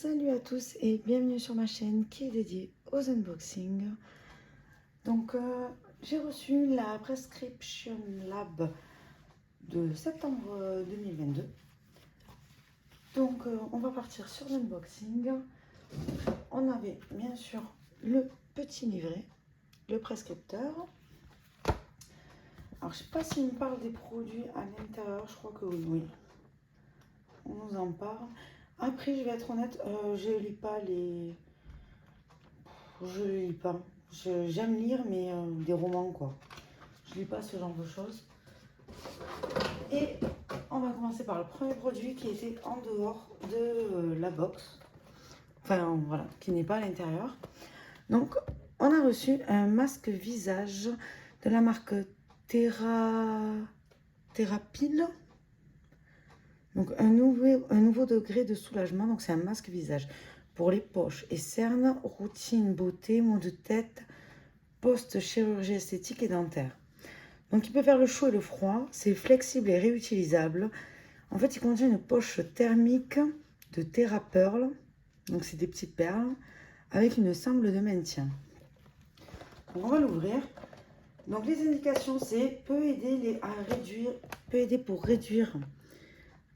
Salut à tous et bienvenue sur ma chaîne qui est dédiée aux unboxings. Donc j'ai reçu la Prescription Lab de septembre 2022. Donc on va partir sur l'unboxing. On avait bien sûr le petit livret, le prescripteur. Alors je sais pas s'il me parle des produits à l'intérieur, je crois que oui. On nous en parle. Après, je vais être honnête, je lis pas les... Je lis pas. J'aime lire, mais des romans, quoi. Je lis pas ce genre de choses. Et on va commencer par le premier produit qui était en dehors de la box. Enfin, voilà, qui n'est pas à l'intérieur. Donc, on a reçu un masque visage de la marque Thérapile. Donc, un nouveau degré de soulagement. Donc, c'est un masque visage pour les poches et cernes, routine, beauté, maux de tête, post-chirurgie esthétique et dentaire. Donc, il peut faire le chaud et le froid. C'est flexible et réutilisable. En fait, il contient une poche thermique de TheraPearl. Donc, c'est des petites perles avec une sangle de maintien. Donc, on va l'ouvrir. Donc, les indications, c'est peut aider pour réduire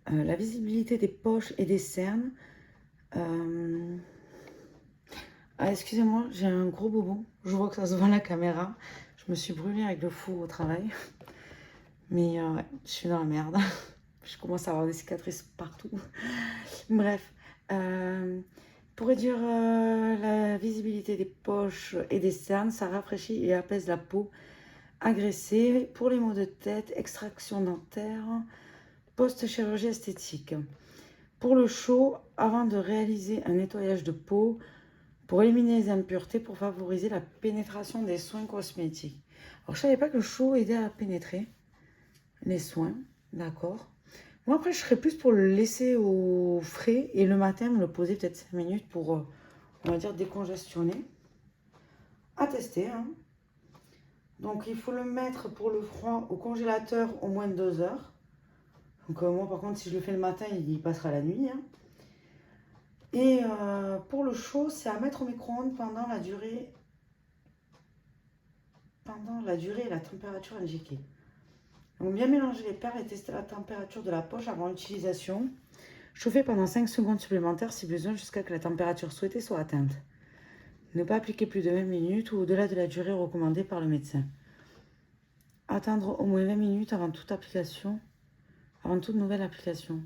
la visibilité des poches et des cernes. Excusez-moi, j'ai un gros bobo. Je vois que ça se voit à la caméra. Je me suis brûlée avec le four au travail. Mais ouais, je suis dans la merde. Je commence à avoir des cicatrices partout. Bref. Pour réduire la visibilité des poches et des cernes, ça rafraîchit et apaise la peau agressée. Pour les maux de tête, extraction dentaire, post-chirurgie esthétique. Pour le chaud, avant de réaliser un nettoyage de peau, pour éliminer les impuretés, pour favoriser la pénétration des soins cosmétiques. Alors, je savais pas que le chaud aidait à pénétrer les soins, d'accord. Moi, après, je serais plus pour le laisser au frais et le matin, me le poser peut-être 5 minutes pour, on va dire, décongestionner. À tester, hein. Donc, il faut le mettre pour le froid au congélateur au moins 2 heures. Donc, moi, par contre, si je le fais le matin, il passera la nuit, hein. Et pour le chaud, c'est à mettre au micro-ondes pendant la durée et la température indiquée. Donc bien mélanger les perles et tester la température de la poche avant l'utilisation. Chauffer pendant 5 secondes supplémentaires si besoin jusqu'à que la température souhaitée soit atteinte. Ne pas appliquer plus de 20 minutes ou au-delà de la durée recommandée par le médecin. Attendre au moins 20 minutes avant toute nouvelle application.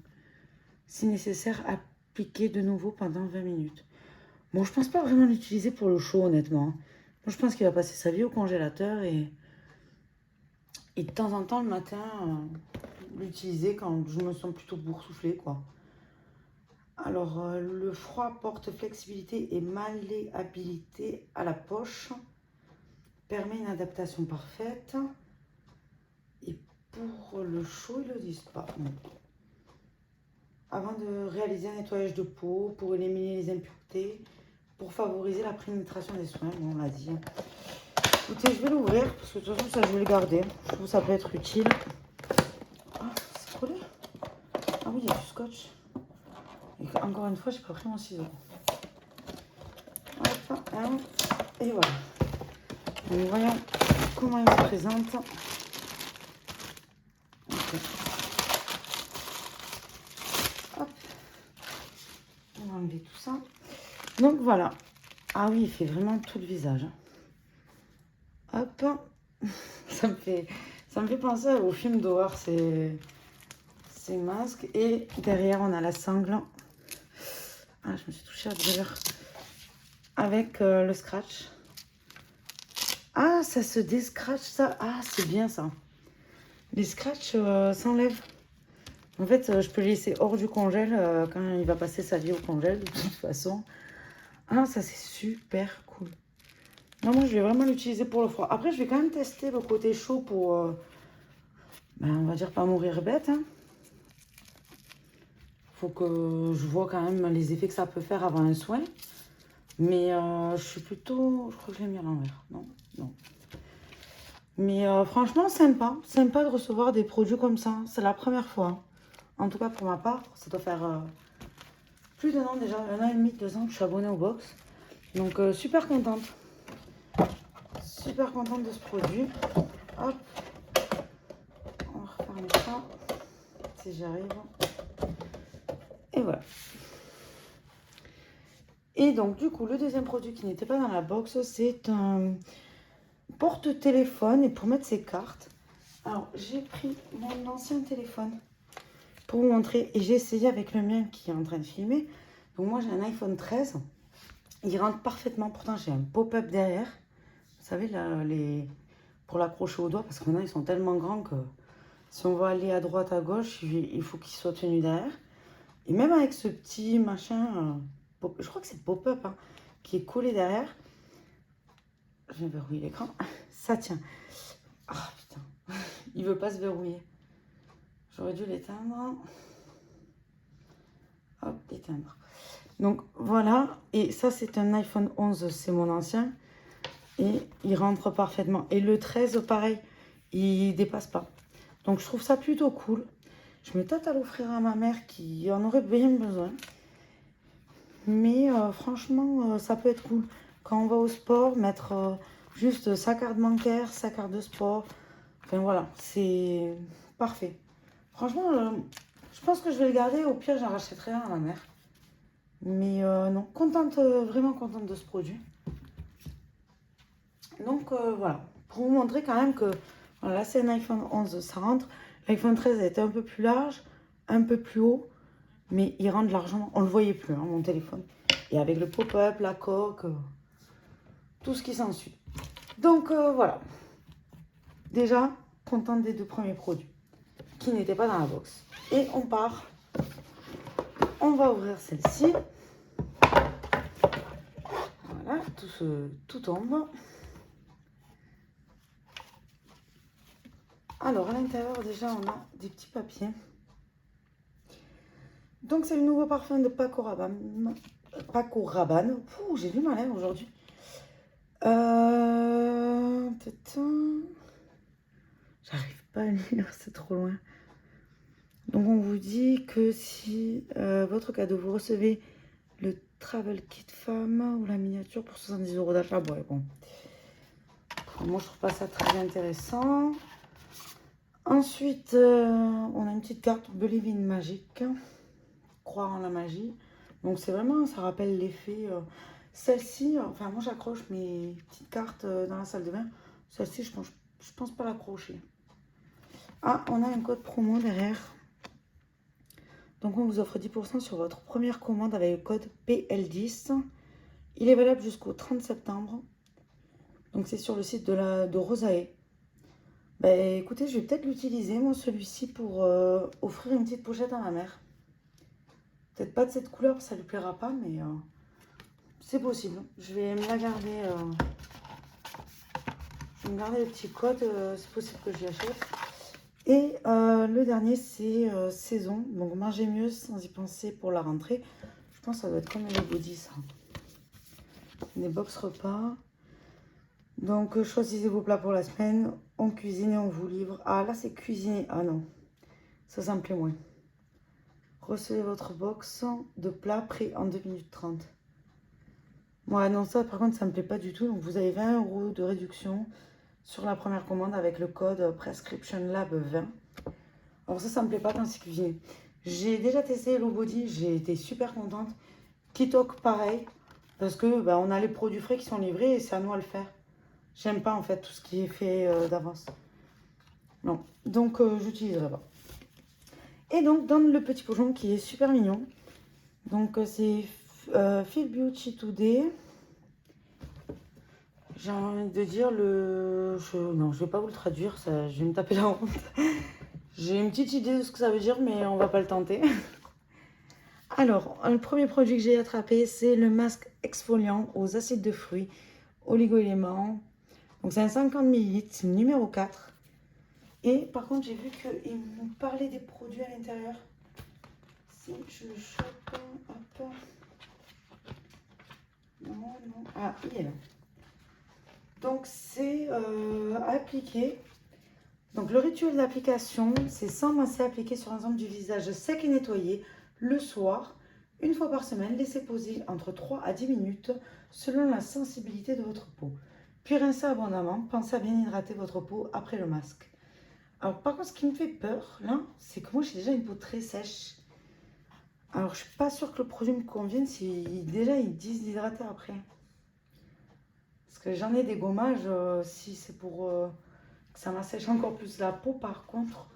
Si nécessaire, appliquer de nouveau pendant 20 minutes. Bon, je pense pas vraiment l'utiliser pour le chaud, honnêtement. Moi, je pense qu'il va passer sa vie au congélateur et de temps en temps, le matin, l'utiliser quand je me sens plutôt boursouflée, quoi. Alors, le froid apporte flexibilité et malléabilité à la poche. Permet une adaptation parfaite. Et pour le chaud, ils ne le disent pas. Non. Avant de réaliser un nettoyage de peau, pour éliminer les impuretés, pour favoriser la pénétration des soins, bon, on l'a dit. Écoutez, je vais l'ouvrir, parce que de toute façon, ça, je vais le garder. Je trouve que ça peut être utile. Ah, c'est collé. Ah oui, il y a du scotch. Et encore une fois, j'ai pas pris mon ciseau. Hop, hein, et voilà. Donc, voyons comment il me présente. Okay. Hop. On va enlever tout ça. Donc voilà. Ah oui, il fait vraiment tout le visage. Hop. Ça me fait penser au film d'horreur, ces masques. Et derrière, on a la sangle. Ah, je me suis touchée à l'heure. Avec le scratch. Ah, ça se déscratch, ça. Ah, c'est bien, ça. Les scratchs s'enlèvent. En fait, je peux le laisser hors du congèle quand il va passer sa vie au congèle, de toute façon. Ah, ça, c'est super cool. Non, moi, je vais vraiment l'utiliser pour le froid. Après, je vais quand même tester le côté chaud pour, on va dire, pas mourir bête. Hein. Faut que je vois quand même les effets que ça peut faire avant un soin. Mais je suis plutôt... Je crois que je l'ai mis à l'envers. Non, non. Mais franchement, sympa. Sympa de recevoir des produits comme ça. C'est la première fois. En tout cas, pour ma part, ça doit faire plus d'un an déjà, 1 an et demi, 2 ans que je suis abonnée au box. Donc super contente. Super contente de ce produit. Hop. On va refermer ça. Si j'y arrive. Et voilà. Et donc du coup, le deuxième produit qui n'était pas dans la box, c'est un porte-téléphone et pour mettre ses cartes. Alors j'ai pris mon ancien téléphone pour vous montrer et j'ai essayé avec le mien qui est en train de filmer. Donc moi j'ai un iPhone 13. Il rentre parfaitement. Pourtant j'ai un pop-up derrière. Vous savez là, pour l'accrocher au doigt parce que maintenant ils sont tellement grands que si on veut aller à droite à gauche, il faut qu'ils soient tenus derrière. Et même avec ce petit machin, je crois que c'est pop-up, hein, qui est collé derrière. Je vais verrouiller l'écran. Ça tient. Ah putain, il veut pas se verrouiller. J'aurais dû l'éteindre. Hop, éteindre. Donc voilà, et ça c'est un iPhone 11, c'est mon ancien. Et il rentre parfaitement. Et le 13, pareil, il dépasse pas. Donc je trouve ça plutôt cool. Je me tâte à l'offrir à ma mère qui en aurait bien besoin. Mais franchement, ça peut être cool. Quand on va au sport, mettre juste sa carte bancaire, sa carte de sport. Enfin voilà, c'est parfait. Franchement, je pense que je vais le garder. Au pire, j'en rachèterai un à ma mère. Mais non, contente, vraiment contente de ce produit. Donc voilà, pour vous montrer quand même que voilà, là c'est un iPhone 11, ça rentre. L'iPhone 13 était un peu plus large, un peu plus haut, mais il rentre largement. On ne le voyait plus, hein, mon téléphone. Et avec le pop-up, la coque, tout ce qui s'ensuit. Donc voilà, déjà contente des 2 premiers produits qui n'étaient pas dans la box. Et on part. On va ouvrir celle-ci. Voilà, tout tombe. Alors, à l'intérieur, déjà, on a des petits papiers. Donc, c'est le nouveau parfum de Paco Rabanne. Paco Rabanne. J'ai du mal aujourd'hui. J'arrive pas à lire, c'est trop loin. Donc, on vous dit que si votre cadeau, vous recevez le Travel Kit Femme ou la miniature pour 70 € d'achat. Bon. Moi, je trouve pas ça très intéressant. Ensuite, on a une petite carte Believe in Magic, croire en la magie. Donc c'est vraiment, ça rappelle l'effet. Celle-ci, enfin moi j'accroche mes petites cartes dans la salle de bain. Celle-ci, je pense pas l'accrocher. Ah, on a un code promo derrière. Donc on vous offre 10% sur votre première commande avec le code PL10. Il est valable jusqu'au 30 septembre. Donc c'est sur le site de Rosae. Ben, écoutez, je vais peut-être l'utiliser, moi, celui-ci, pour offrir une petite pochette à ma mère. Peut-être pas de cette couleur, ça lui plaira pas, mais c'est possible. Je vais me la garder. Je vais me garder le petit code, c'est possible que j'y achète. Et le dernier, c'est saison. Donc, mangez mieux sans y penser pour la rentrée. Je pense que ça doit être comme les body, ça. Des box repas. Donc, choisissez vos plats pour la semaine. On cuisine et on vous livre. Ah, là, c'est cuisiner. Ah non, ça me plaît moins. Recevez votre box de plats prêts en 2 minutes 30. Ouais, non, ça, par contre, ça me plaît pas du tout. Donc, vous avez 20 € de réduction sur la première commande avec le code Prescription Lab 20. Alors, ça me plaît pas quand c'est cuisiné. J'ai déjà testé Hello Body. J'ai été super contente. Kitok, pareil. Parce que on a les produits frais qui sont livrés et c'est à nous à le faire. J'aime pas en fait tout ce qui est fait d'avance. Non, donc j'utiliserai pas. Et donc dans le petit pochon qui est super mignon. Donc c'est Feel Beauty Today. J'ai envie de dire non, je vais pas vous le traduire, ça, je vais me taper la honte. J'ai une petite idée de ce que ça veut dire, mais on va pas le tenter. Alors, le premier produit que j'ai attrapé, c'est le masque exfoliant aux acides de fruits, oligo-éléments. Donc c'est un 50 ml, c'est le numéro 4. Et par contre, j'ai vu qu'il nous parlait des produits à l'intérieur. Si je le chope, hop. Non. Ah, il est là. Donc c'est appliqué. Donc le rituel d'application, c'est sans masser appliqué sur l'ensemble du visage sec et nettoyé le soir, Une fois par semaine, laissez poser entre 3 à 10 minutes selon la sensibilité de votre peau. Puis rincez abondamment, pensez à bien hydrater votre peau après le masque. Alors par contre, ce qui me fait peur, là, c'est que moi j'ai déjà une peau très sèche. Alors je suis pas sûre que le produit me convienne si déjà ils disent d'hydrater après. Parce que j'en ai des gommages, si c'est pour que ça m'assèche encore plus la peau, par contre,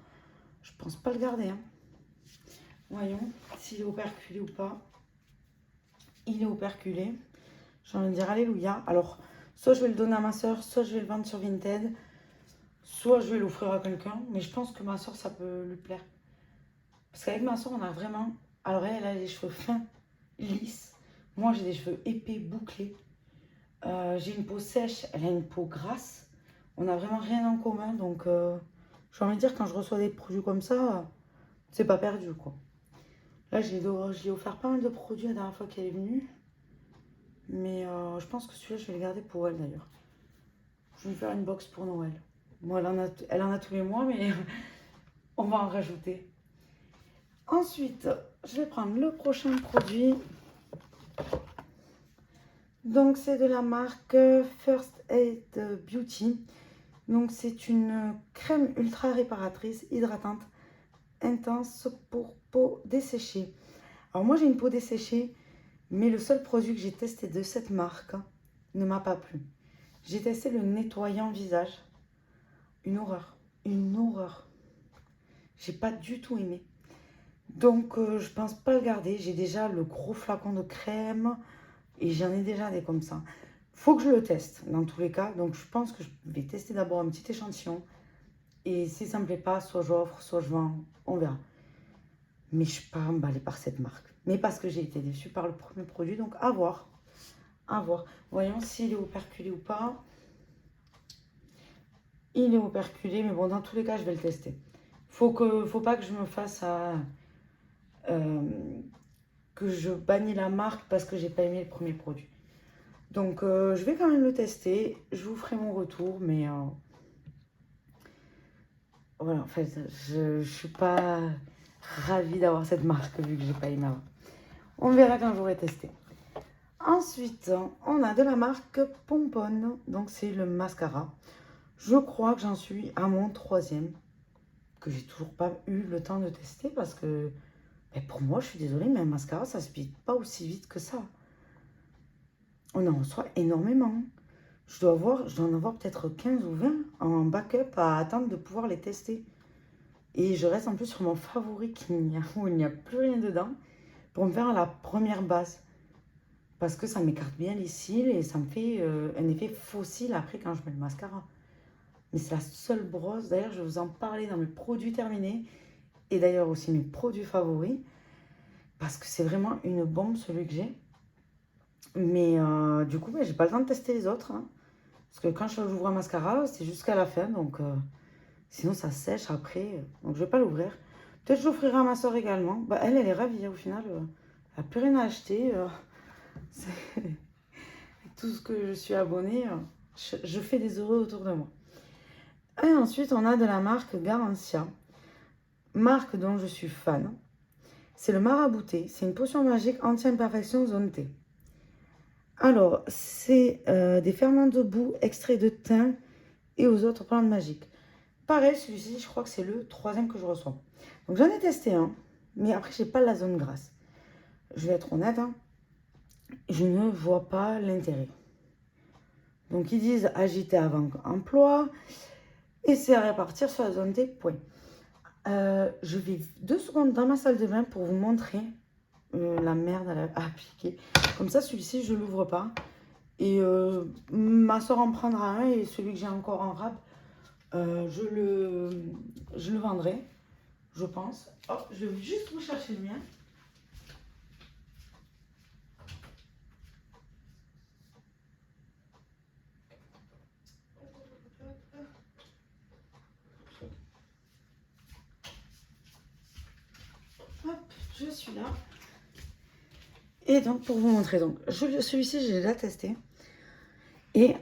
je pense pas le garder. Hein. Voyons s'il est operculé ou pas. Il est operculé. J'ai envie de dire alléluia. Alors, soit je vais le donner à ma soeur, soit je vais le vendre sur Vinted, soit je vais l'offrir à quelqu'un. Mais je pense que ma soeur, ça peut lui plaire. Parce qu'avec ma soeur, on a vraiment... Alors elle a les cheveux fins, lisses. Moi, j'ai des cheveux épais, bouclés. J'ai une peau sèche, elle a une peau grasse. On n'a vraiment rien en commun. Donc, j'ai envie de dire, quand je reçois des produits comme ça, c'est pas perdu, quoi. Là, je lui ai offert pas mal de produits la dernière fois qu'elle est venue. Mais je pense que celui-là, je vais le garder pour elle, d'ailleurs. Je vais lui faire une box pour Noël. Bon, elle en a tous les mois, mais on va en rajouter. Ensuite, je vais prendre le prochain produit. Donc, c'est de la marque First Aid Beauty. Donc, c'est une crème ultra réparatrice, hydratante, intense pour peau desséchée. Alors, moi, j'ai une peau desséchée, mais le seul produit que j'ai testé de cette marque ne m'a pas plu. J'ai testé le nettoyant visage. Une horreur. Une horreur. J'ai pas du tout aimé. Donc, je pense pas le garder. J'ai déjà le gros flacon de crème. Et j'en ai déjà des comme ça. Faut que je le teste dans tous les cas. Donc, je pense que je vais tester d'abord un petit échantillon. Et si ça me plaît pas, soit j'offre, soit je vends. On verra. Mais je suis pas emballée par cette marque. Mais parce que j'ai été déçue par le premier produit. Donc, à voir. À voir. Voyons s'il est operculé ou pas. Il est operculé, mais bon, dans tous les cas, je vais le tester. Faut pas que je me fasse à... que je bannis la marque parce que j'ai pas aimé le premier produit. Donc, je vais quand même le tester. Je vous ferai mon retour, mais... voilà, en fait, je suis pas ravie d'avoir cette marque vu que j'ai pas aimé avant. On verra quand j'aurai testé. Ensuite, on a de la marque Pomponne. Donc, c'est le mascara. Je crois que j'en suis à mon 3e. Que j'ai toujours pas eu le temps de tester parce que... Mais pour moi, je suis désolée, mais un mascara, ça se vide pas aussi vite que ça. On en reçoit énormément. Je dois en avoir peut-être 15 ou 20 en backup à attendre de pouvoir les tester. Et je reste en plus sur mon favori où il n'y a plus rien dedans pour me faire la première base. Parce que ça m'écarte bien les cils et ça me fait un effet fossile après quand je mets le mascara. Mais c'est la seule brosse. D'ailleurs, je vais vous en parler dans mes produits terminés. Et d'ailleurs aussi mes produits favoris. Parce que c'est vraiment une bombe celui que j'ai. Mais du coup, j'ai pas le temps de tester les autres. Hein. Parce que quand j'ouvre un mascara, c'est jusqu'à la fin. Donc sinon, ça sèche après. Donc je vais pas l'ouvrir. Peut-être que j'offrirai à ma soeur également. Bah, elle est ravie. Au final, elle n'a plus rien à acheter. Tout ce que je suis abonnée, je fais des heureux autour de moi. Et ensuite, on a de la marque Garantia. Marque dont je suis fan. C'est le marabouté. C'est une potion magique anti-imperfection zone T. Alors, c'est des ferments de boue, extraits de thym et aux autres plantes magiques. Pareil, celui-ci, je crois que c'est le 3e que je reçois. Donc, j'en ai testé un, mais après, je n'ai pas la zone grasse. Je vais être honnête, hein, je ne vois pas l'intérêt. Donc, ils disent agiter avant emploi et c'est à répartir sur la zone T, point. Je vais 2 secondes dans ma salle de bain pour vous montrer la merde à appliquer. Comme ça, celui-ci, je ne l'ouvre pas. Et ma soeur en prendra un et celui que j'ai encore en rab, je le vendrai, je pense. Oh, je vais juste vous chercher le mien. Hop, je suis là. Et donc, pour vous montrer, donc celui-ci, j'ai déjà testé. Et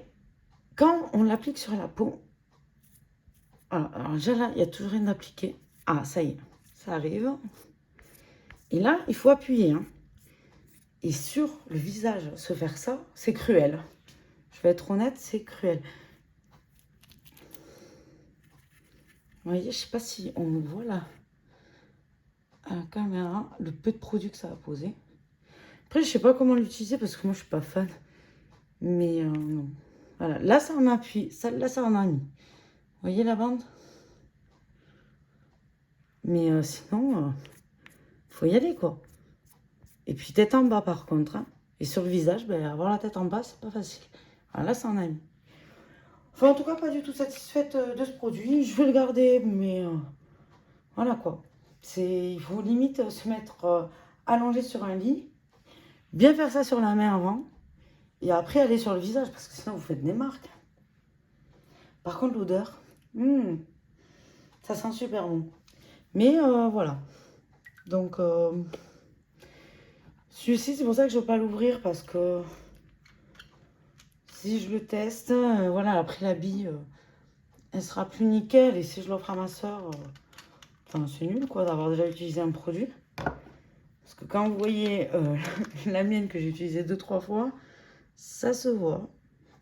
quand on l'applique sur la peau, alors déjà là, il y a toujours rien d'appliqué. Ah, ça y est, ça arrive. Et là, il faut appuyer. Hein. Et sur le visage, se faire ça, c'est cruel. Je vais être honnête, c'est cruel. Vous voyez, je sais pas si on voit là à la caméra le peu de produit que ça a posé. Après, je sais pas comment l'utiliser parce que moi, je suis pas fan. Mais non. Voilà, là, ça en appuie. Là, ça en a mis. Vous voyez la bande? Mais sinon, faut y aller, quoi. Et puis, tête en bas, par contre. Hein. Et sur le visage, ben, avoir la tête en bas, c'est pas facile. Voilà, là, ça en a mis. Enfin, en tout cas, pas du tout satisfaite de ce produit. Je vais le garder, mais voilà, quoi. Il faut limite se mettre allongé sur un lit. Bien faire ça sur la main avant. Et après, aller sur le visage, parce que sinon, vous faites des marques. Par contre, l'odeur, ça sent super bon. Mais voilà. Donc, celui-ci, c'est pour ça que je ne veux pas l'ouvrir parce que si je le teste, voilà, après la bille, elle sera plus nickel. Et si je l'offre à ma soeur, enfin, c'est nul quoi d'avoir déjà utilisé un produit. Parce que quand vous voyez la mienne que j'ai utilisée 2-3 fois, ça se voit.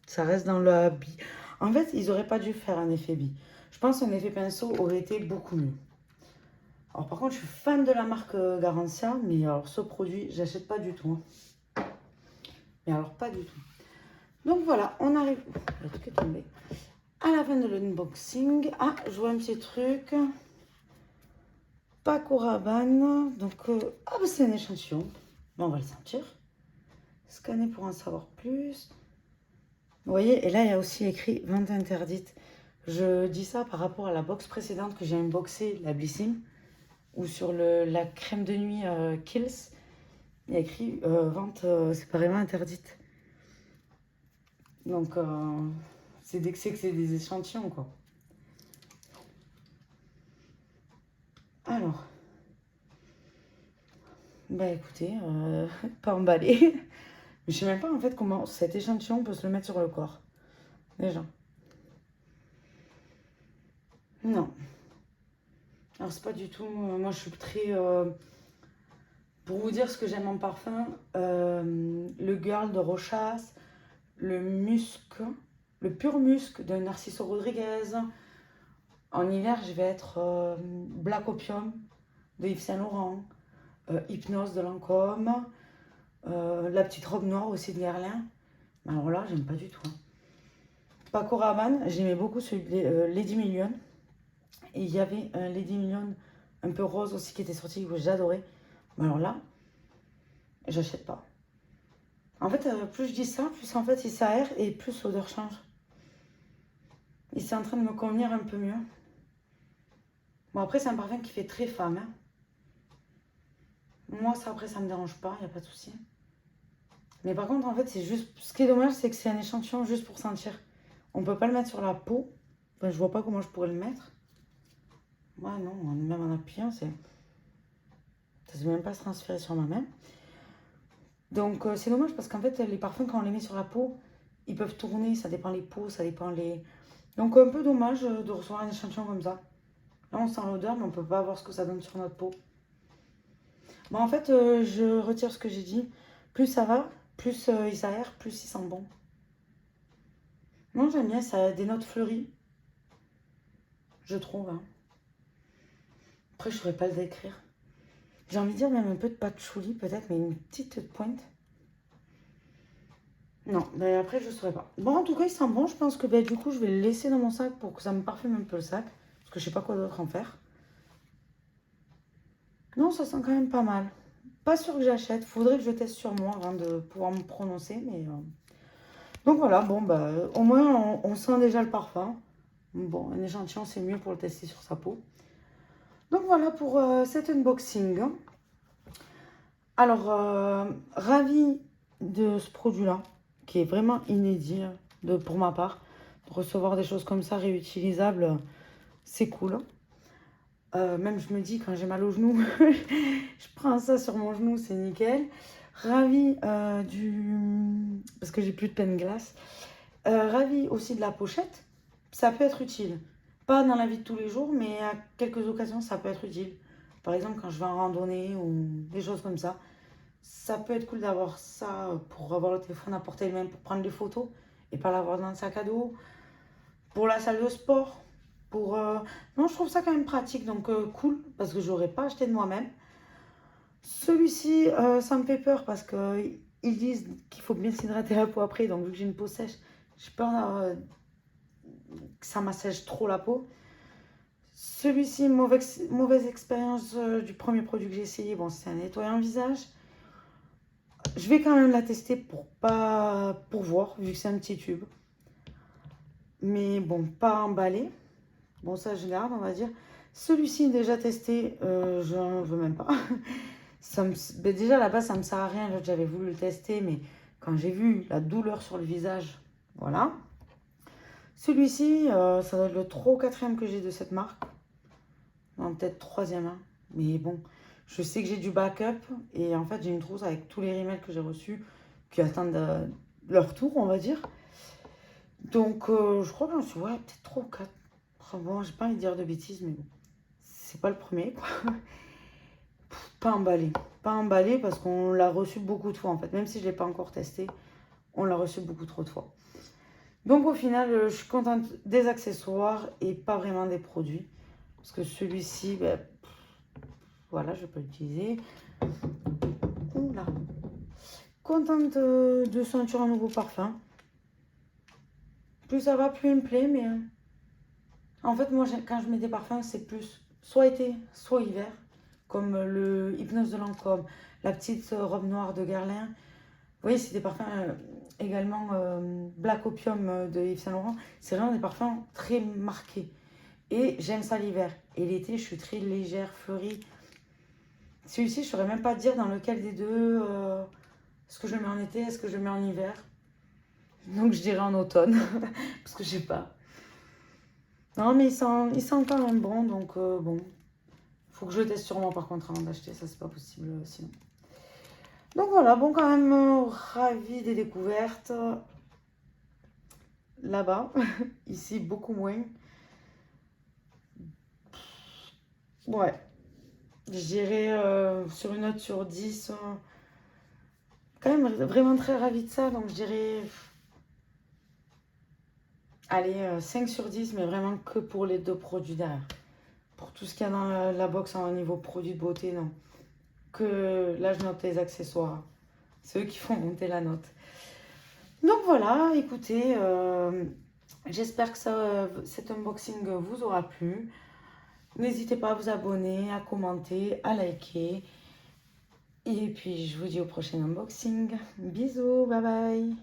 Ça reste dans la bille. En fait, ils n'auraient pas dû faire un effet bille. Je pense qu'un effet pinceau aurait été beaucoup mieux. Alors par contre, je suis fan de la marque Garancia, mais alors ce produit, j'achète pas du tout. Hein. Mais alors pas du tout. Donc voilà, on arrive. Le truc est tombé. À la fin de l'unboxing. Ah, je vois un petit truc. Paco Rabanne. Donc, ah bah c'est un échantillon. Bon, on va le sentir. Scanner pour en savoir plus. Vous voyez, et là il y a aussi écrit vente interdite. Je dis ça par rapport à la box précédente que j'ai unboxée, la Blissim. Ou sur la crème de nuit Kills, il y a écrit vente séparément interdite. Donc, c'est dès que c'est des échantillons, quoi. Alors, bah écoutez, pas emballé. Je sais même pas en fait comment cet échantillon peut se le mettre sur le corps. Déjà. Non. Alors, c'est pas du tout. Moi, je suis très. Pour vous dire ce que j'aime en parfum, le Girl de Rochas, le musc, le pur musc de Narciso Rodriguez. En hiver, je vais être Black Opium de Yves Saint Laurent, Hypnose de Lancôme, la petite robe noire aussi de Guerlain. Alors là, j'aime pas du tout. Hein. Paco Rabanne, j'aimais beaucoup celui de Lady Million. Et il y avait un Lady Million un peu rose aussi qui était sorti que j'adorais. Mais alors là, j'achète pas. En fait, plus je dis ça, plus en fait il s'aère et plus l'odeur change. Et c'est en train de me convenir un peu mieux. Bon, après, c'est un parfum qui fait très femme. Hein. Moi, ça, après, ça me dérange pas, il n'y a pas de souci. Mais par contre, en fait, c'est juste. Ce qui est dommage, c'est que c'est un échantillon juste pour sentir. On peut pas le mettre sur la peau. Enfin, je vois pas comment je pourrais le mettre. Ouais, non, même en appuyant, c'est. Ça ne peut même pas se transférer sur ma main. Donc, c'est dommage parce qu'en fait, les parfums, quand on les met sur la peau, ils peuvent tourner. Ça dépend les peaux, ça dépend les. Donc, un peu dommage de recevoir un échantillon comme ça. Là, on sent l'odeur, mais on peut pas voir ce que ça donne sur notre peau. Bon, en fait, je retire ce que j'ai dit. Plus ça va, plus il s'aère, plus il sent bon. Non, j'aime bien, ça a des notes fleuries. Je trouve. Hein. Après, je ne saurais pas le décrire. J'ai envie de dire même un peu de patchouli peut-être, mais une petite pointe. Non, ben après, je ne saurais pas. Bon, en tout cas, il sent bon. Je pense que du coup, je vais le laisser dans mon sac pour que ça me parfume un peu le sac. Parce que je ne sais pas quoi d'autre en faire. Non, ça sent quand même pas mal. Pas sûr que j'achète. Faudrait que je teste sur moi avant de pouvoir me prononcer. Mais donc voilà, bon, bah, au moins, on sent déjà le parfum. Bon, un échantillon, c'est mieux pour le tester sur sa peau. Donc voilà pour cet unboxing. Alors, ravie de ce produit-là, qui est vraiment inédit pour ma part. De recevoir des choses comme ça, réutilisables, c'est cool. Même je me dis, quand j'ai mal au genou, je prends ça sur mon genou, c'est nickel. Ravie parce que j'ai plus de peine glace. Ravie aussi de la pochette. Ça peut être utile. Pas dans la vie de tous les jours, mais à quelques occasions, ça peut être utile. Par exemple, quand je vais en randonnée ou des choses comme ça. ça peut être cool d'avoir ça pour avoir le téléphone à portée de main pour prendre des photos et pas l'avoir dans le sac à dos. Pour la salle de sport, pour... Non, je trouve ça quand même pratique, donc cool, parce que je n'aurais pas acheté de moi-même. Celui-ci, ça me fait peur parce que ils disent qu'il faut bien s'hydrater la peau après, donc vu que j'ai une peau sèche, j'ai peur que ça m'assèche trop la peau. Celui-ci, mauvaise expérience du premier produit que j'ai essayé. Bon, c'est un nettoyant visage. Je vais quand même la tester pour voir, vu que c'est un petit tube. Mais bon, pas emballé. Bon, ça, je garde, on va dire. Celui-ci, déjà testé, je n'en veux même pas. Ben déjà, à la base, ça ne me sert à rien. J'avais voulu le tester, mais quand j'ai vu la douleur sur le visage, voilà. Celui-ci, ça doit être le 3 ou 4e que j'ai de cette marque. Non, peut-être 3e. Hein. Mais bon, je sais que j'ai du backup. Et en fait, j'ai une trousse avec tous les emails que j'ai reçus qui attendent leur tour, on va dire. Donc, je crois que j'en suis, ouais, peut-être 3 ou 4. Enfin, bon, j'ai pas envie de dire de bêtises, mais bon. C'est pas le premier, quoi. Pas emballé. Pas emballé parce qu'on l'a reçu beaucoup de fois, en fait. Même si je ne l'ai pas encore testé, on l'a reçu beaucoup trop de fois. Donc, au final, je suis contente des accessoires et pas vraiment des produits. Parce que celui-ci, ben, voilà, je peux l'utiliser. Oula. Contente de sentir un nouveau parfum. Plus ça va, plus il me plaît, mais... En fait, moi, quand je mets des parfums, c'est plus soit été, soit hiver. Comme le Hypnose de Lancôme, la petite robe noire de Guerlain. Vous voyez, c'est des parfums également Black Opium de Yves Saint Laurent. C'est vraiment des parfums très marqués. Et j'aime ça l'hiver. Et l'été, je suis très légère, fleurie. Celui-ci, je ne saurais même pas dire dans lequel des deux. Est-ce que je le mets en été, est-ce que je le mets en hiver? Donc je dirais en automne. Parce que je sais pas. Non, mais il sent quand même bon. Donc bon. Faut que je le teste sûrement par contre avant d'acheter. Ça, c'est pas possible sinon. Donc voilà, bon, quand même ravi des découvertes. Là-bas, ici beaucoup moins. Ouais, je dirais sur une note sur 10, quand même vraiment très ravie de ça. Donc je dirais, allez, 5 sur 10, mais vraiment que pour les deux produits derrière. Pour tout ce qu'il y a dans la box en niveau produit de beauté, non. Que là, je note les accessoires. C'est eux qui font monter la note. Donc voilà, écoutez, j'espère que cet unboxing vous aura plu. N'hésitez pas à vous abonner, à commenter, à liker. Et puis je vous dis au prochain unboxing. Bisous, bye bye.